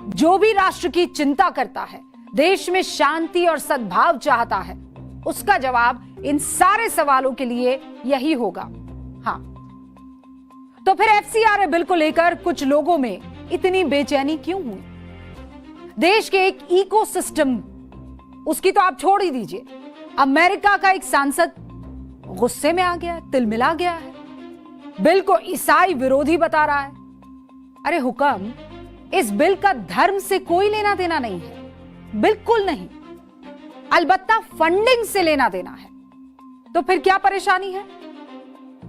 जो भी राष्ट्र की चिंता करता है, देश में शांति और सद्भाव चाहता है, उसका जवाब इन सारे सवालों के लिए यही होगा, हाँ। तो फिर एफसीआरए बिल को लेकर कुछ लोगों में इतनी बेचैनी क्यों हुई? देश के एक इकोसिस्टम, उसकी तो आप छोड़ ही दीजिए, अमेरिका का एक सांसद गुस्से में आ गया है, तिलमिला गया है, बिल को ईसाई विरोधी बता रहा है। अरे हुक्म, इस बिल का धर्म से कोई लेना देना नहीं है, बिल्कुल नहीं। अलबत्ता फंडिंग से लेना देना है। तो फिर क्या परेशानी है?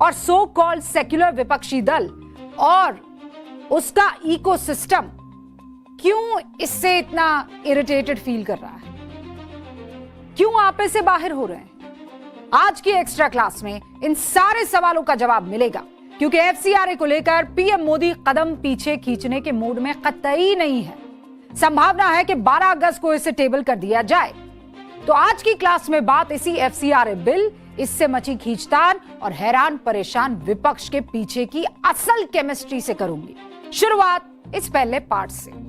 और सो कॉल्ड सेक्युलर विपक्षी दल और उसका इकोसिस्टम क्यों इससे इतना इरिटेटेड फील कर रहा है? क्यों आपे से बाहर हो रहे हैं? आज की एक्स्ट्रा क्लास में इन सारे सवालों का जवाब मिलेगा, क्योंकि एफसीआरए को लेकर पीएम मोदी कदम पीछे खींचने के मूड में कतई नहीं है। संभावना है कि 12 अगस्त को इसे टेबल कर दिया जाए। तो आज की क्लास में बात इसी एफसीआरए बिल, इससे मची खींचतान और हैरान परेशान विपक्ष के पीछे की असल केमिस्ट्री से करूंगी। शुरुआत इस पहले पार्ट से।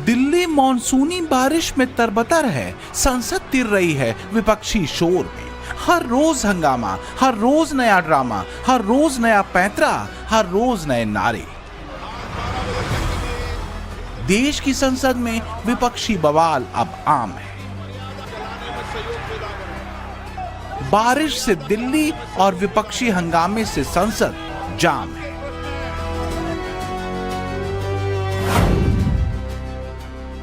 दिल्ली मॉनसूनी बारिश में तरबतर है, संसद तिर रही है विपक्षी शोर में। हर रोज हंगामा, हर रोज नया ड्रामा, हर रोज नया पैंतरा, हर रोज नए नारे। देश की संसद में विपक्षी बवाल अब आम है। बारिश से दिल्ली और विपक्षी हंगामे से संसद जाम है।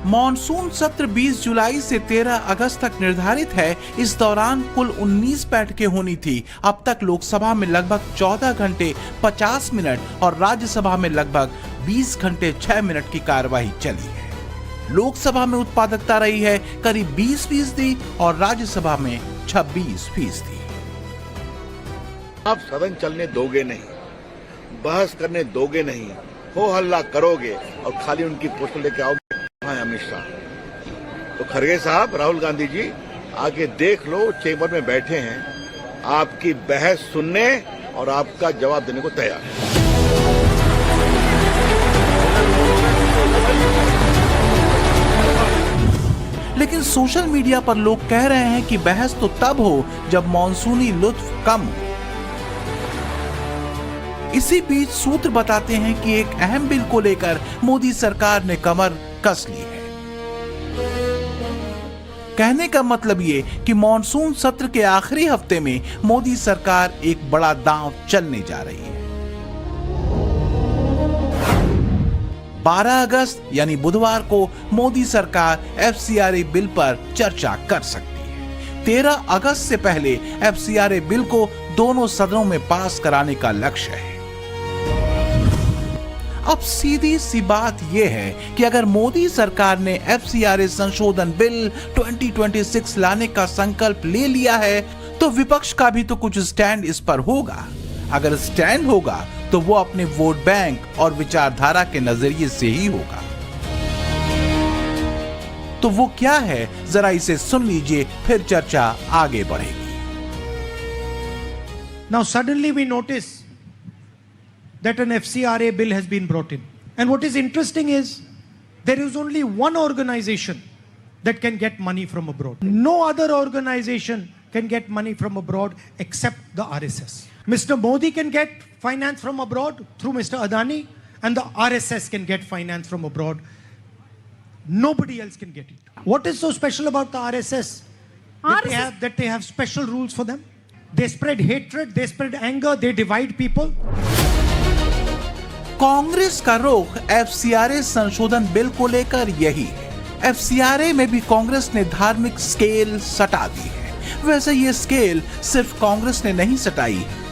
मॉनसून सत्र 20 जुलाई से 13 अगस्त तक निर्धारित है। इस दौरान कुल 19 बैठकें होनी थी। अब तक लोकसभा में लगभग 14 घंटे 50 मिनट और राज्यसभा में लगभग 20 घंटे 6 मिनट की कार्यवाही चली है। लोकसभा में उत्पादकता रही है करीब 20% और राज्यसभा में 26%। आप सदन चलने दोगे नहीं, बहस करने दोगे नहीं, हो हल्ला करोगे और खाली उनकी पोस्टर लेके आओगे। अमित शाह तो खरगे साहब, राहुल गांधी जी आके देख लो, चेंबर में बैठे हैं, आपकी बहस सुनने और आपका जवाब देने को तैयार है। लेकिन सोशल मीडिया पर लोग कह रहे हैं कि बहस तो तब हो जब मॉनसूनी लुत्फ कम हो। इसी बीच सूत्र बताते हैं कि एक अहम बिल को लेकर मोदी सरकार ने कमर कस ली है। कहने का मतलब ये कि मॉनसून सत्र के आखिरी हफ्ते में मोदी सरकार एक बड़ा दांव चलने जा रही है। 12 अगस्त यानी बुधवार को मोदी सरकार एफसीआरए बिल पर चर्चा कर सकती है। 13 अगस्त से पहले एफसीआरए बिल को दोनों सदनों में पास कराने का लक्ष्य है। अब सीधी सी बात यह है कि अगर मोदी सरकार ने एफसीआरए संशोधन बिल 2026 लाने का संकल्प ले लिया है तो विपक्ष का भी तो कुछ स्टैंड इस पर होगा। अगर स्टैंड होगा तो वो अपने वोट बैंक और विचारधारा के नजरिए से ही होगा। तो वो क्या है, जरा इसे सुन लीजिए, फिर चर्चा आगे बढ़ेगी। Now suddenly we notice that an FCRA bill has been brought in. And what is interesting is there is only one organization that can get money from abroad. No other organization can get money from abroad except the RSS. Mr. Modi can get finance from abroad through Mr. Adani, and the RSS can get finance from abroad. Nobody else can get it. What is so special about the RSS? That they have special rules for them. They spread hatred, they spread anger, they divide people. Congress का रुख FCRA संशोधन bill को लेकर यही है। FCRA में भी कांग्रेस ने धार्मिक स्केल सटा दी है। वैसे ये स्केल सिर्फ कांग्रेस ने नहीं सटाई है।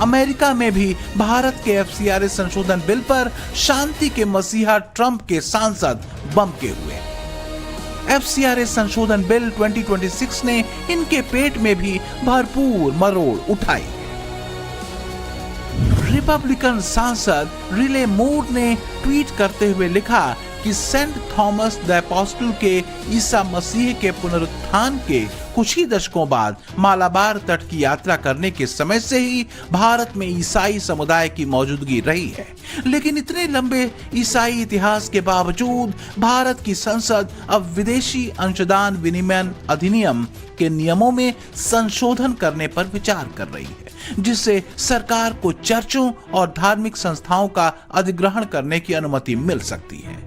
अमेरिका में भी भारत के एफसीआरए संशोधन बिल पर शांति के मसीहा ट्रंप के सांसद बमके हुए। एफसीआरए संशोधन बिल 2026 ने इनके पेट में भी भरपूर मरोड़ उठाई। रिपब्लिकन सांसद रिले मूर ने ट्वीट करते हुए लिखा कि सेंट थॉमस द एपोस्टल के ईसा मसीह के पुनरुत्थान के कुछ ही दशकों बाद मालाबार तट की यात्रा करने के समय से ही भारत में ईसाई समुदाय की मौजूदगी रही है। लेकिन इतने लंबे ईसाई इतिहास के बावजूद भारत की संसद अब विदेशी अंशदान विनिमय अधिनियम के नियमों में संशोधन करने पर विचार कर रही है, जिससे सरकार को चर्चों और धार्मिक संस्थाओं का अधिग्रहण करने की अनुमति मिल सकती है।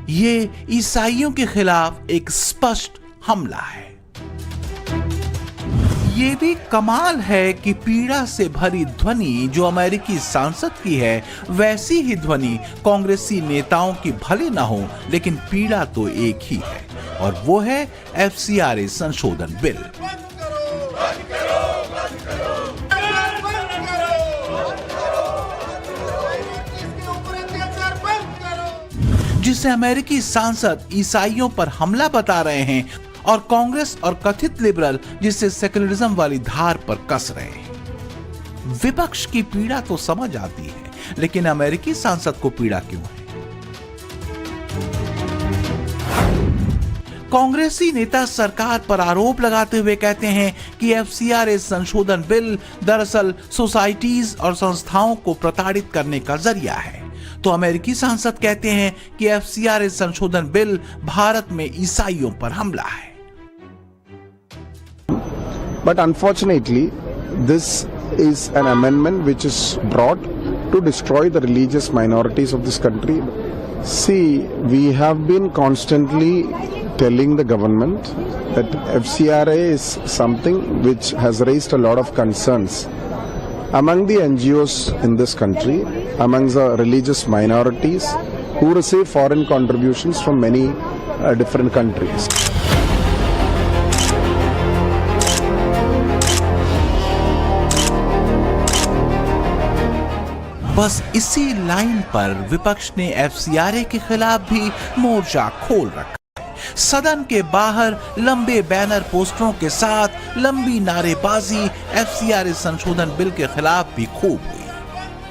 ये ईसाइयों के खिलाफ एक स्पष्ट हमला है। ये भी कमाल है कि पीड़ा से भरी ध्वनि जो अमेरिकी सांसद की है, वैसी ही ध्वनि कांग्रेसी नेताओं की भले ना हो, लेकिन पीड़ा तो एक ही है, और वो है FCRA संशोधन बिल। जिसे अमेरिकी सांसद ईसाइयों पर हमला बता रहे हैं और कांग्रेस और कथित लिबरल जिसे सेकुलरिज्म वाली धार पर कस रहे हैं। विपक्ष की पीड़ा तो समझ आती है, लेकिन अमेरिकी सांसद को पीड़ा क्यों है? कांग्रेसी नेता सरकार पर आरोप लगाते हुए कहते हैं कि FCRA संशोधन बिल दरअसल सोसाइटीज और संस्थाओं को प्रताड़ित करने का जरिया है। तो अमेरिकी सांसद कहते हैं कि FCRA संशोधन बिल भारत में ईसाइयों पर हमला है। But unfortunately, this is an amendment which is brought to destroy the religious minorities of this country. See, we have been constantly telling the government that FCRA is something which has raised a lot of concerns among the NGOs in this country, among the religious minorities who receive foreign contributions from many different countries. बस इसी line पर विपक्ष ने FCRA के खिलाफ भी मोर्चा खोल रखा। सदन के बाहर लंबे बैनर पोस्टरों के साथ लंबी नारेबाजी FCRA संशोधन बिल के खिलाफ भी खूब हुई।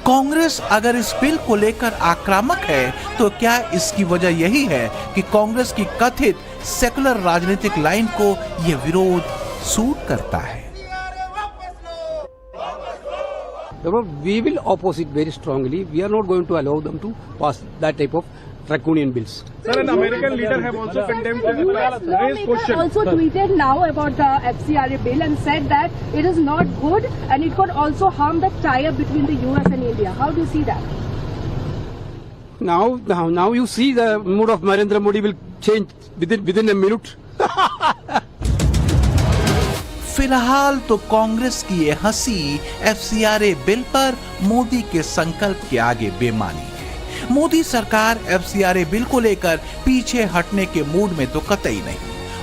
कांग्रेस अगर इस बिल को लेकर आक्रामक है तो क्या इसकी वजह यही है कि कांग्रेस की कथित सेकुलर राजनीतिक लाइन को यह विरोध सूट करता है? We will oppose it very strongly. We are not going to allow them to pass that type of draconian bills. Sir, an American leader have also condemned raised question. Also tweeted now about the FCRA bill and said that it is not good and it could also harm the tie-up between the US and India. How do you see that? Now you see the mood of Narendra Modi will change within a minute. फिलहाल तो कांग्रेस की ये हंसी FCRA bill पर मोदी के संकल्प के आगे बेमानी है। मोदी सरकार FCRA बिल को लेकर पीछे हटने के मूड में तो कतई नहीं,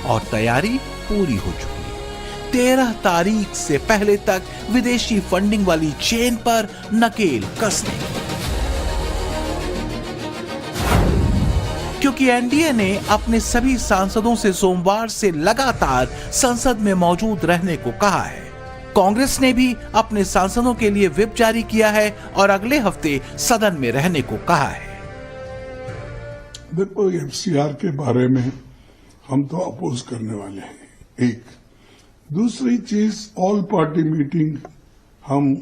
और तैयारी पूरी हो चुकी है। 13 तारीख से पहले तक विदेशी फंडिंग वाली चेन पर नकेल कसने की, क्योंकि एनडीए ने अपने सभी सांसदों से सोमवार से लगातार संसद में मौजूद रहने को कहा है। कांग्रेस ने भी अपने सांसदों के लिए व्हिप जारी किया है और अगले हफ्ते सदन में रहने को कहा है। देखो, FCR के बारे में हम तो अपोज करने वाले हैं। एक दूसरी चीज, ऑल पार्टी मीटिंग हम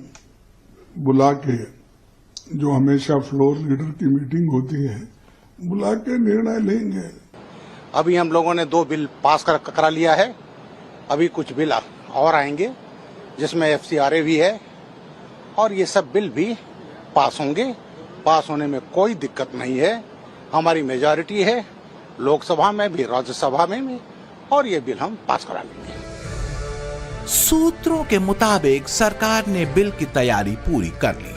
बुला के, जो हमेशा फ्लोर लीडर की मीटिंग होती है, बुला के निर्णय लेंगे। अभी हम लोगों ने 2 बिल पास करा लिया है, अभी कुछ बिल और आएंगे जिसमें FCRA भी है, और ये सब बिल भी पास होंगे। पास होने में कोई दिक्कत नहीं है, हमारी मेजॉरिटी है लोकसभा में भी, राज्यसभा में भी, और ये बिल हम पास करा लेंगे। सूत्रों के मुताबिक सरकार ने बिल की तैयारी पूरी कर ली है।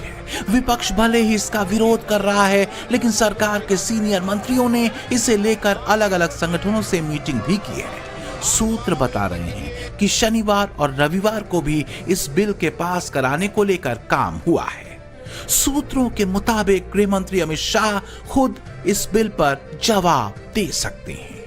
विपक्ष भले ही इसका विरोध कर रहा है, लेकिन सरकार के सीनियर मंत्रियों ने इसे लेकर अलग अलग संगठनों से मीटिंग भी की है। सूत्र बता रहे हैं कि शनिवार और रविवार को भी इस बिल के पास कराने को लेकर काम हुआ है। सूत्रों के मुताबिक गृह मंत्री अमित शाह खुद इस बिल पर जवाब दे सकते हैं।